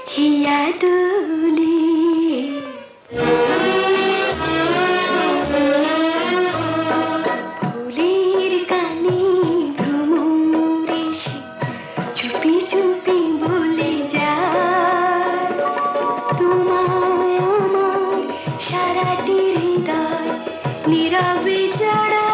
হিয়া দুলি ফুলের কানে ভ্রমরে সে চুপি চুপি বলে যায় তোমায় আমার সারাটি হৃদয় নীরবে জড়া